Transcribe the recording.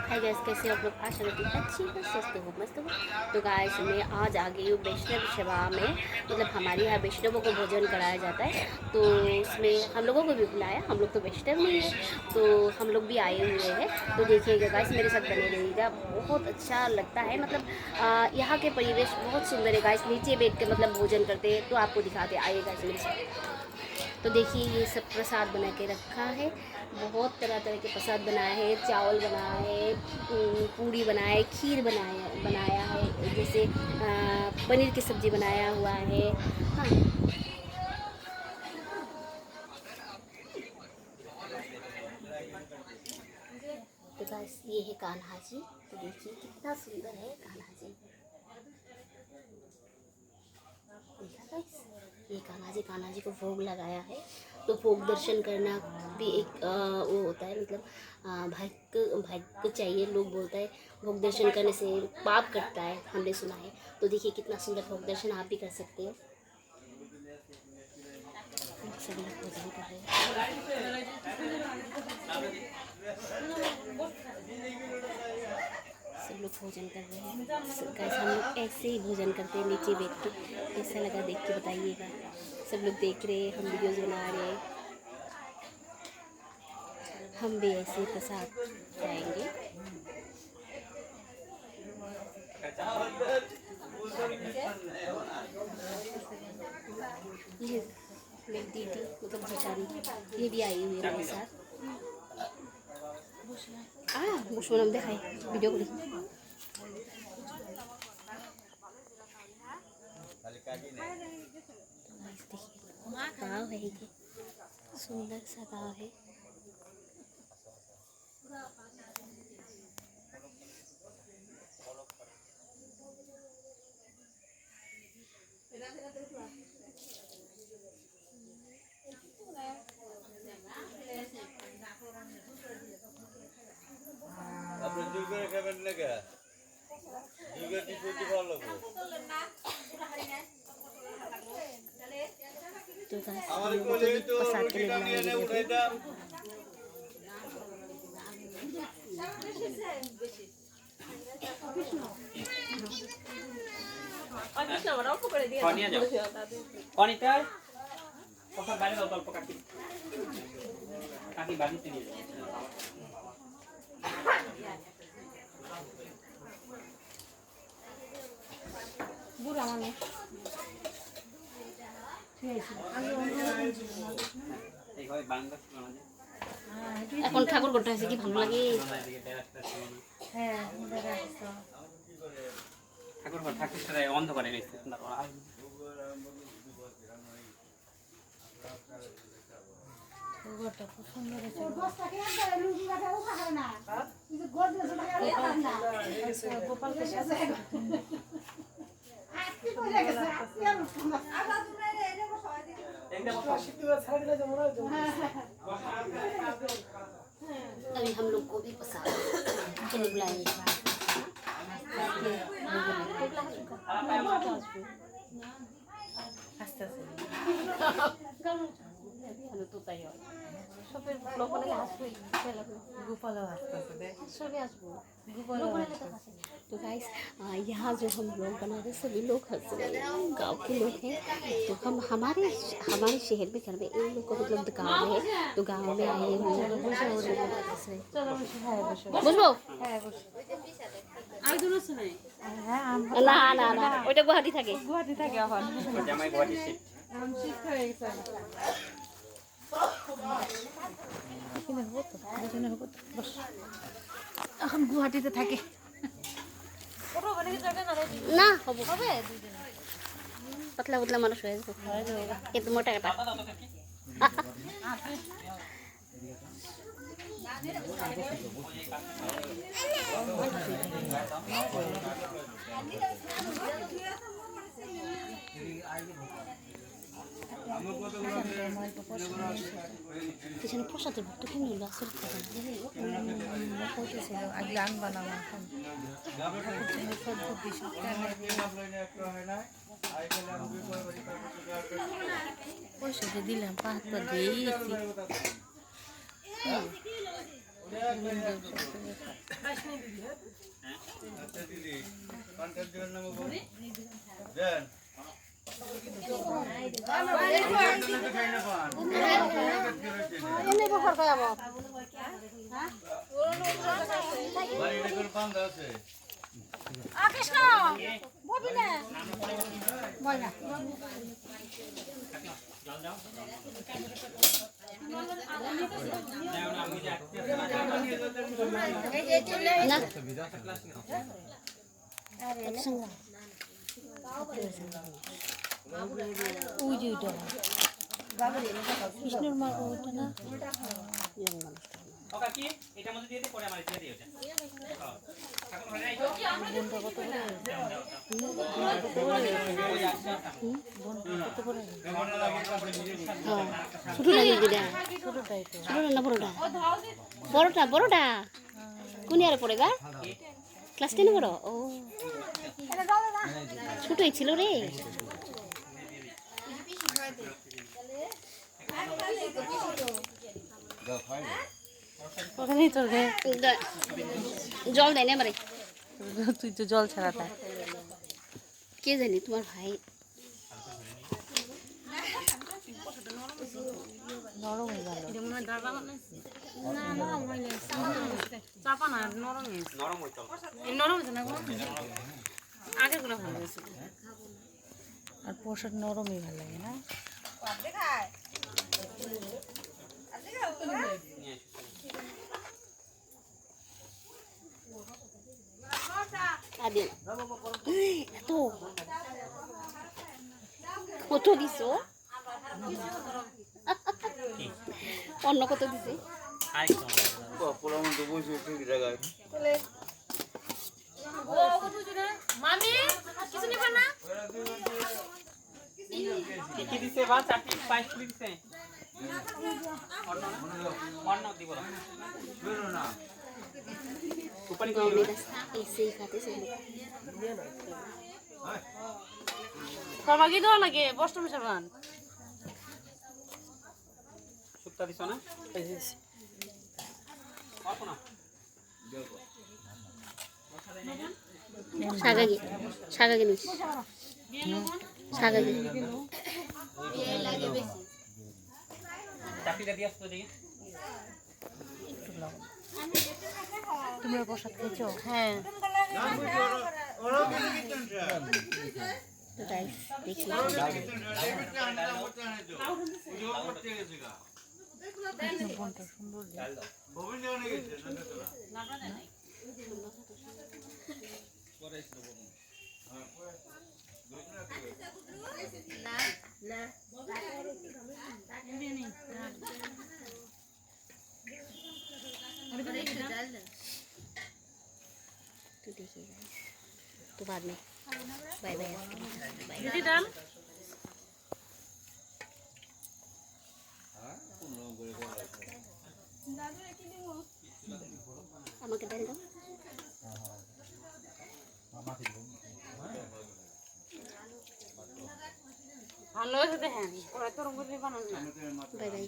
Hi guys, कैसे हो आप लोग? आशा करती हूँ अच्छी हो, स्वस्थ हो, मस्त हो। तो गाइस मैं आज आ गई हूँ वैष्णव सेवा में। मतलब हमारे यहाँ वैष्णवों को भोजन कराया जाता है, तो उसमें हम लोगों को भी बुलाया। हम लोग तो वैष्णव नहीं है, तो हम लोग भी आए हुए हैं। तो देखिएगा गाइस, मेरे साथ बने रहिएगा, बहुत अच्छा लगता है। मतलब यहाँ के परिवेश बहुत सुंदर है गाइस। नीचे बैठ के मतलब भोजन करते हैं, तो आपको दिखाते, आइए गाइस मेरे साथ। तो देखिए ये सब प्रसाद बना के रखा है। बहुत तरह तरह के प्रसाद बनाए हैं, चावल बनाया है, पूड़ी बनाया है, खीर बनाया बनाया है, जैसे पनीर की सब्ज़ी बनाया हुआ है। हाँ, तो बस ये है कान्हा जी। तो देखिए कितना सुंदर है कान्हा जी। देखा गाइस, ये कान्हा जी को भोग लगाया है। तो भोग दर्शन करना भी एक वो होता है। मतलब भाग्य चाहिए, लोग बोलता है भोग दर्शन करने से पाप कटता है, हमने सुना है। तो देखिए कितना सुंदर भोग दर्शन आप भी कर सकते हो। सभी लोग भोजन कर रहे हैं, सब लोग भोजन कर रहे हैं। कैसे हम लोग ऐसे ही भोजन करते हैं नीचे बैठ के। कैसा लगा देख के बताइएगा। सब लोग देख रहे हैं, हम वीडियोज़ बना रहे हैं। हम भी ऐसे प्रसाद खाएंगे। ये मेरी दीदी मतलब भूटानी, ये भी आई हुई है मेरे साथ। मुझको नाम दिखाई वीडियो करी। गाँव है, ये सुंदर सा गाँव है। আপনি জোর করে খাবেন না কে? জোর করে কি করতে ভালো লাগবে? तो गाइस আমার हम लोगों কোলে को भी তো प्रसाद के लिए রুটিটা নিয়ে নে बुलाएंगे अभी। উঠাইটা। নিয়ে যাও অনিতা ওখানে বাইরে দাও অল্প কাকি কাকি বাড়িতে নিয়ে যাও বুড়া মানুষ এইভাবে বাংলা শোনা যায় এখন ঠাকুর করতে হয়েছে কি ভালো লাগে। হ্যাঁ ঠাকুর ঠাকুর সাথে অন্ধকারে গেছে ঘরটা খুব সুন্দর গোপালকে अभी हम लोग को भी प्रसाद के लिए बुलाएंगे। আস্তে আস্তে तो তাই হয়, সবের লোক অনেক আসবে, গোপালও আস্তে আস্তে দেখ সবে আসবো। গোপালও तो गाइस यहाँ जो हम लोग बना रहे सभी लोग हंस रहे हैं, गाँव के लोग हैं। तो हम हमारे शहर में घर में इन लोग को मतलब गाँव में है, तो गाँव में आए हुए हैं। চলো বসে হ্যাঁ বসে বুঝবো হ্যাঁ বসে হ্যাঁ না না না, ওইটা গুয়াহাটি থাকে। গুয়াহাটি থাকে এখন জামাই ঘরে এসে এখন শিফট হয়ে গেছে এখানে হবো তো এখানে হবো তো বস এখন গুয়াহাটিতে থাকে না হবো, পাতলা পাতলা মানুষ হয়ে যাবে, কিন্তু মোটা কাটা। পিছনে প্রসাদের ভক্ত কেমন আসল আগে আন বানাবো এখন পয়সা যে দিলাম 5 দিয়েছি আচ্ছা দিদি পানকার জন্য নাম বলি দেন খাই না পান এনে বছর খাই আবার বাড়িতে করে পান আছে কৃষ্ণ বলবি না বল না জল দাও দাও না আমি যাচ্ছি না ওই যে ওইটা কৃষ্ণের মা ওইটা না ওকা কি এটা মধ্যে দিয়ে দে পরে আমার দিয়ে দিও ঠাকুর ঘরে আইছো বোনটা কত করে ছোটো লাগে যেটা ছোটটাই তো ছোটোটা না বড়টা বড়টা বড়টা কোন ইয়ারে পড়ে গা ক্লাস 10 পড়ো ও ছোটই ছিল রে ওখানেই তোর রে জল দেয় না আমারে তুই তো জল ছাড়া তাই কে জানি তোমার ভাই নরম হয়ে গেল নরম হইতো আর পোশাক নরমই ভালো লাগে না আদিন এত কত দিছো অন্য কত দিছে আই পোলা মতো বসে ঠিক জায়গায় কি দিছে বা চারটি পাঁচ দিছে অন্য দিব না উপনি কই मेरा ऐसे ही खाते सब लोग সবাইকে দেওয়া লাগে বস্ত্র মিশাবান সুক্তা দিছ না অল্প না সাগাগে নিস সাগাগে চাকরিটা দিয়ে আসতো দেখি তোমরা প্রসাদ খেয়েছো হ্যাঁ ওরা কিন্তু কিচেন তো গাইস দেখি বোনটা সুন্দর तो देखिए तो बाद में बाय बाय দিদি ডাল আমাকে ডাল দাও ভালো হয়েছে দেখেন ওরা তো রঙ বানানো না बाय बाय